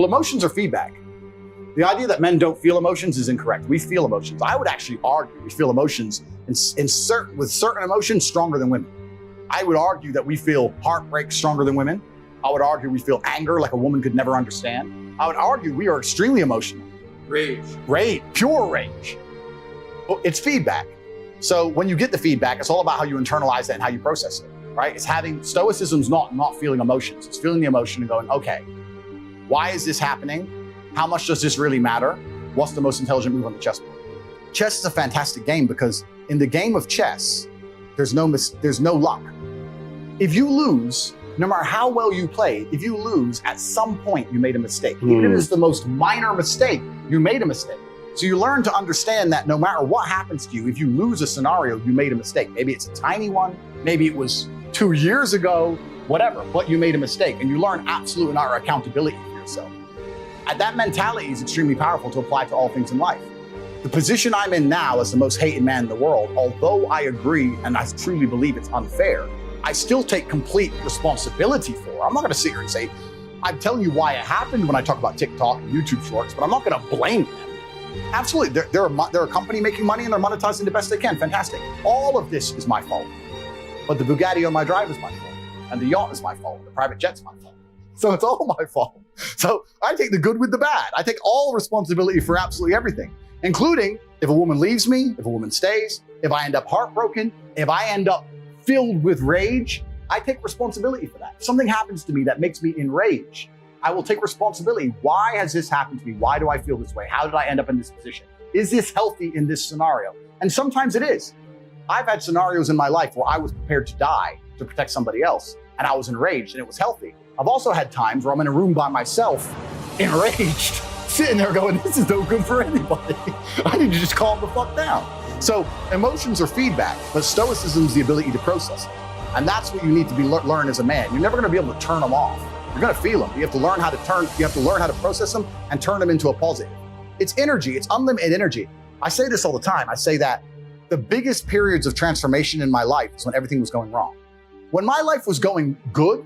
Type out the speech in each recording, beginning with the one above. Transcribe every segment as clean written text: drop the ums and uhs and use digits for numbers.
Well, emotions are feedback. The idea that men don't feel emotions is incorrect. We feel emotions. I would actually argue we feel emotions with certain emotions stronger than women. I would argue that we feel heartbreak stronger than women. I would argue we feel anger like a woman could never understand. I would argue we are extremely emotional. Rage, pure rage. Well, it's feedback. So when you get the feedback, it's all about how you internalize it and how you process it, right? It's having, stoicism's not feeling emotions. It's feeling the emotion and going, okay, why is this happening? How much does this really matter? What's the most intelligent move on the chessboard? Chess is a fantastic game because in the game of chess, there's no luck. If you lose, no matter how well you play, if you lose, at some point you made a mistake. Even if it's the most minor mistake, you made a mistake. So you learn to understand that no matter what happens to you, if you lose a scenario, you made a mistake. Maybe it's a tiny one, maybe it was 2 years ago, whatever, but you made a mistake and you learn absolute and utter accountability for yourself. And that mentality is extremely powerful to apply to all things in life. The position I'm in now as the most hated man in the world, although I agree and I truly believe it's unfair, I still take complete responsibility for. I'm not gonna sit here and say, I'm telling you why it happened when I talk about TikTok and YouTube shorts, but I'm not gonna blame them. Absolutely, they're a company making money and they're monetizing the best they can, fantastic. All of this is my fault. But the Bugatti on my drive is my fault. And the yacht is my fault, the private jet's my fault. So it's all my fault. So I take the good with the bad. I take all responsibility for absolutely everything, including if a woman leaves me, if a woman stays, if I end up heartbroken, if I end up filled with rage, I take responsibility for that. If something happens to me that makes me enraged, I will take responsibility. Why has this happened to me? Why do I feel this way? How did I end up in this position? Is this healthy in this scenario? And sometimes it is. I've had scenarios in my life where I was prepared to die to protect somebody else, and I was enraged and it was healthy. I've also had times where I'm in a room by myself, enraged, sitting there going, this is no good for anybody. I need to just calm the fuck down. So emotions are feedback, but stoicism is the ability to process it. And that's what you need to learn as a man. You're never gonna be able to turn them off. You're gonna feel them. You have to learn how to process them and turn them into a positive. It's energy, it's unlimited energy. I say this all the time. I say that the biggest periods of transformation in my life is when everything was going wrong. When my life was going good,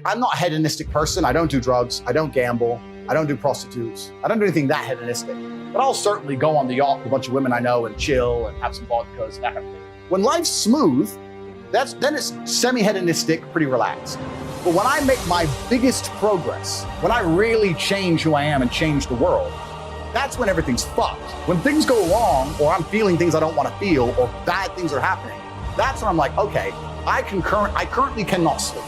I'm not a hedonistic person. I don't do drugs, I don't gamble, I don't do prostitutes, I don't do anything that hedonistic. But I'll certainly go on the yacht with a bunch of women I know and chill and have some vodkas, that kind of thing. When life's smooth, then it's semi-hedonistic, pretty relaxed. But when I make my biggest progress, when I really change who I am and change the world, that's when everything's fucked. When things go wrong, or I'm feeling things I don't want to feel, or bad things are happening, that's when I'm like, okay, I currently cannot sleep.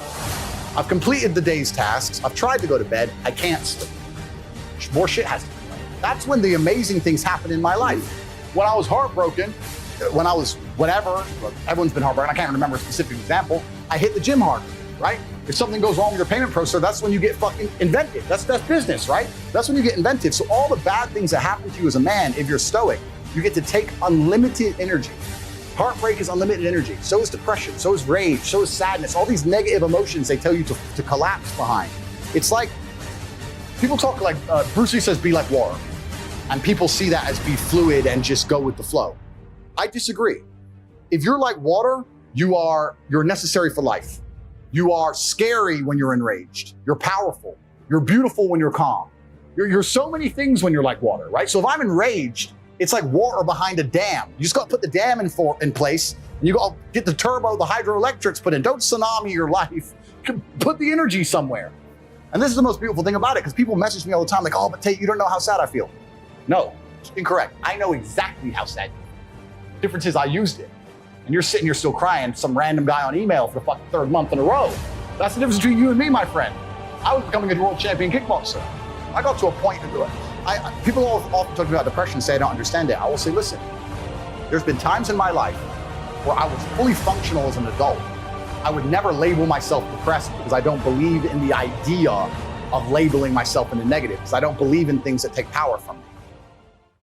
I've completed the day's tasks. I've tried to go to bed. I can't sleep. More shit has to be done. That's when the amazing things happen in my life. When I was heartbroken, when I was whatever, everyone's been heartbroken. I can't remember a specific example. I hit the gym hard, right? If something goes wrong with your payment processor, that's when you get fucking inventive. That's business, right? That's when you get inventive. So all the bad things that happen to you as a man, if you're stoic, you get to take unlimited energy. Heartbreak is unlimited energy. So is depression, so is rage, so is sadness. All these negative emotions they tell you to collapse behind. It's like, people talk like, Bruce Lee says, be like water. And people see that as be fluid and just go with the flow. I disagree. If you're like water, you're necessary for life. You are scary when you're enraged. You're powerful. You're beautiful when you're calm. You're so many things when you're like water, right? So if I'm enraged, it's like water behind a dam. You just gotta put the dam in place, and you gotta get the turbo, the hydroelectrics put in. Don't tsunami your life. Put the energy somewhere. And this is the most beautiful thing about it, because people message me all the time like, oh, but Tate, you don't know how sad I feel. No, incorrect. I know exactly how sad you feel. The difference is I used it. And you're sitting here still crying, some random guy on email for the fucking 3rd month in a row. That's the difference between you and me, my friend. I was becoming a world champion kickboxer. I got to a point to do it. People often talk about depression and say I don't understand it. I will say, listen, there's been times in my life where I was fully functional as an adult. I would never label myself depressed because I don't believe in the idea of labeling myself in the negative, because I don't believe in things that take power from me.